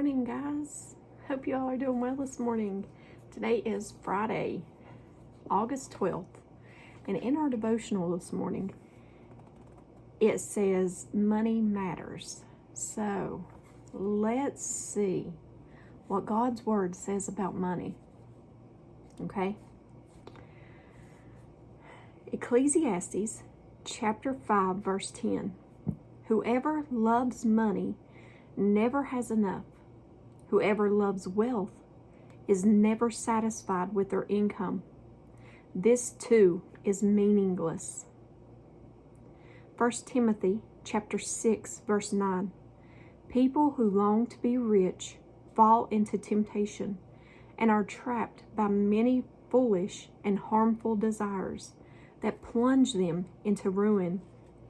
morning, guys. Hope you all are doing well this morning. Today is Friday, August 12th, and in our devotional this morning, it says money matters. So let's see what God's word says about money. Okay? Ecclesiastes chapter 5, verse 10. Whoever loves money never has enough. Whoever loves wealth is never satisfied with their income. This too is meaningless. 1 Timothy chapter 6, verse 9. People who long to be rich fall into temptation and are trapped by many foolish and harmful desires that plunge them into ruin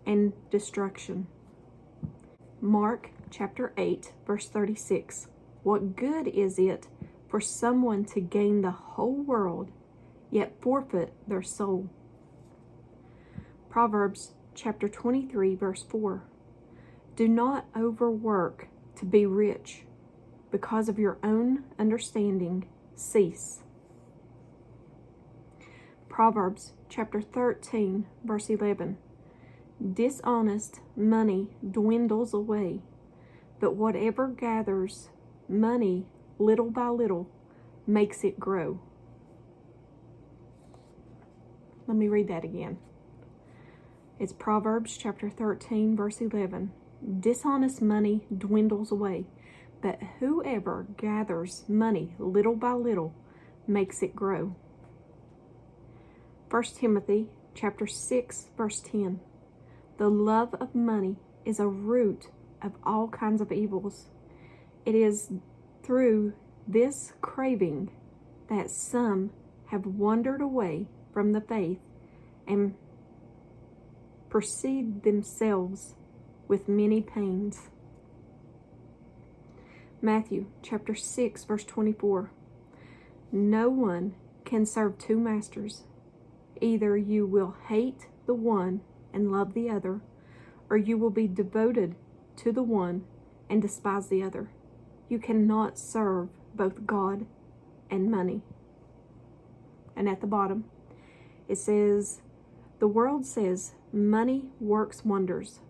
and destruction. Mark chapter 8, verse 36. What good is it for someone to gain the whole world, yet forfeit their soul? Proverbs chapter 23, verse 4. Do not overwork to be rich. Because of your own understanding, cease. Proverbs chapter 13, verse 11. Dishonest money dwindles away, but whatever gathers money little by little makes it grow. Let me read that again. It's Proverbs chapter 13, verse 11. Dishonest money dwindles away, but whoever gathers money little by little makes it grow. 1 Timothy chapter 6, verse 10. The love of money is a root of all kinds of evils. It is through this craving that some have wandered away from the faith and pursued themselves with many pains. Matthew chapter 6, verse 24. No one can serve two masters. Either you will hate the one and love the other, or you will be devoted to the one and despise the other. You cannot serve both God and money. And at the bottom, it says, the world says money works wonders,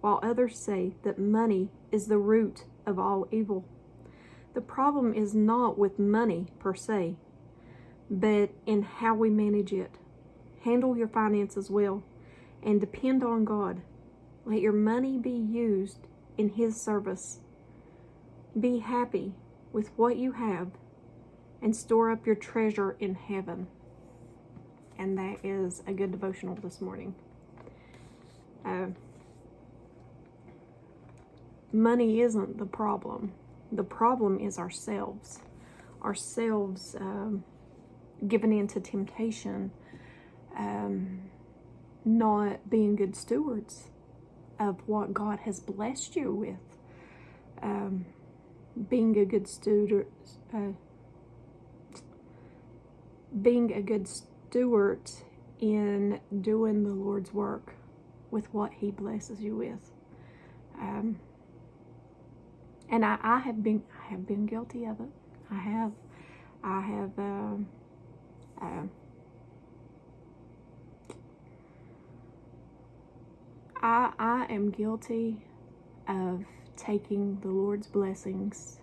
while others say that money is the root of all evil. The problem is not with money per se, but in how we manage it. Handle your finances well and depend on God. Let your money be used in His service. Be happy with what you have and store up your treasure in heaven. And that is a good devotional this morning. Money isn't the problem. The problem is ourselves. Ourselves giving in to temptation, not being good stewards of what God has blessed you with. Being a good steward in doing the Lord's work with what He blesses you with. And I have been guilty of it. I am guilty of taking the Lord's blessings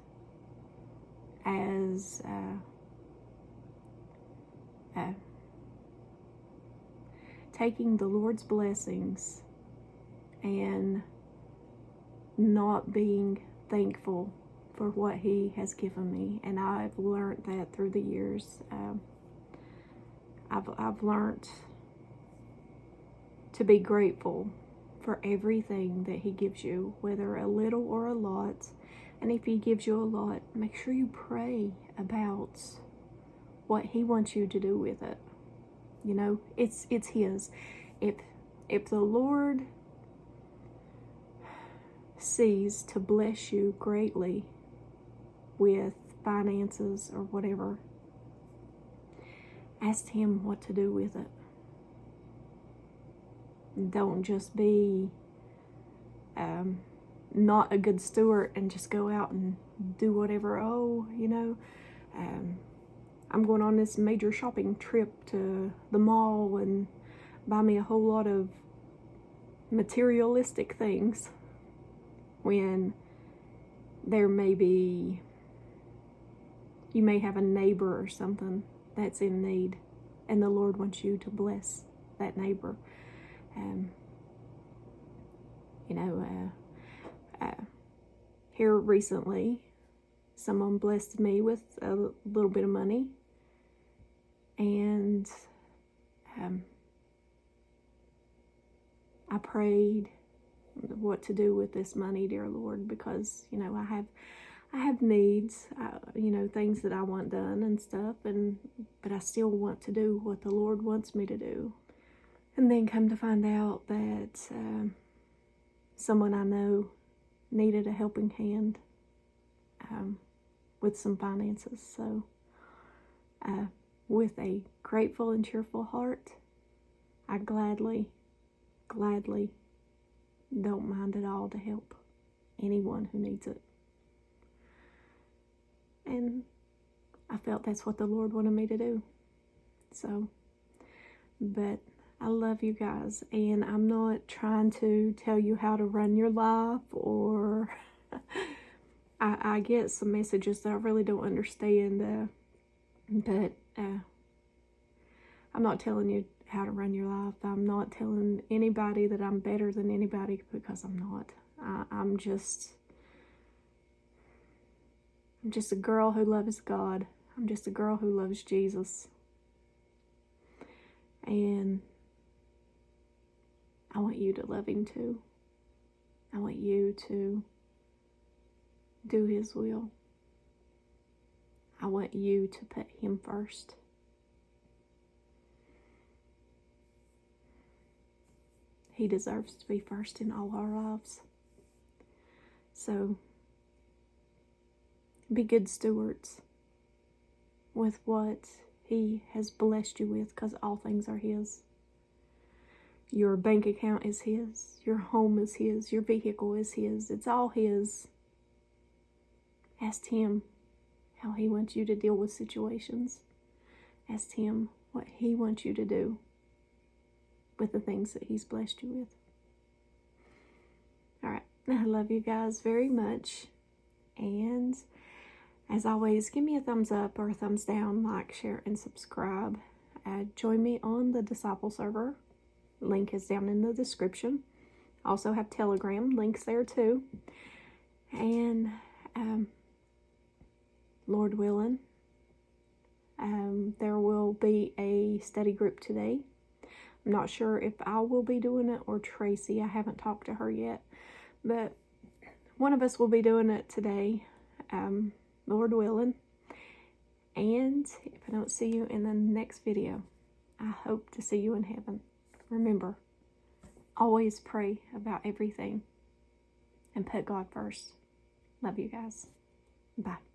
as taking the Lord's blessings and not being thankful for what He has given me. And I've learned that through the years. I've learned to be grateful for everything that He gives you, whether a little or a lot. And if He gives you a lot, make sure you pray about what He wants you to do with it. You know, it's His. If the Lord sees to bless you greatly with finances or whatever, ask Him what to do with it. Don't just be not a good steward and just go out and do whatever. Oh, I'm going on this major shopping trip to the mall and buy me a whole lot of materialistic things, when you may have a neighbor or something that's in need, and the Lord wants you to bless that neighbor. Here recently, someone blessed me with a little bit of money, and I prayed what to do with this money, dear Lord, because I have needs, things that I want done and stuff, but I still want to do what the Lord wants me to do. And then come to find out that someone I know needed a helping hand with some finances. So with a grateful and cheerful heart, I gladly don't mind at all to help anyone who needs it. And I felt that's what the Lord wanted me to do. So, but I love you guys, and I'm not trying to tell you how to run your life, or I get some messages that I really don't understand, but I'm not telling you how to run your life. I'm not telling anybody that I'm better than anybody, because I'm not. I'm just a girl who loves God. I'm just a girl who loves Jesus. And I want you to love him too. I want you to do his will. I want you to put him first. He deserves to be first in all our lives. So be good stewards with what he has blessed you with, because all things are his. Your bank account is his. Your home is his. Your vehicle is his. It's all his. Ask him how he wants you to deal with situations. Ask him what he wants you to do with the things that he's blessed you with. All right. I love you guys very much. And as always, give me a thumbs up or a thumbs down, like, share, and subscribe. Join me on the Disciple server. Link is down in the description. Also have Telegram, links there too. And Lord willing, there will be a study group today. I'm not sure if I will be doing it or Tracy. I haven't talked to her yet, but one of us will be doing it today, Lord willing. And if I don't see you in the next video, I hope to see you in heaven. Remember, always pray about everything and put God first. Love you guys. Bye.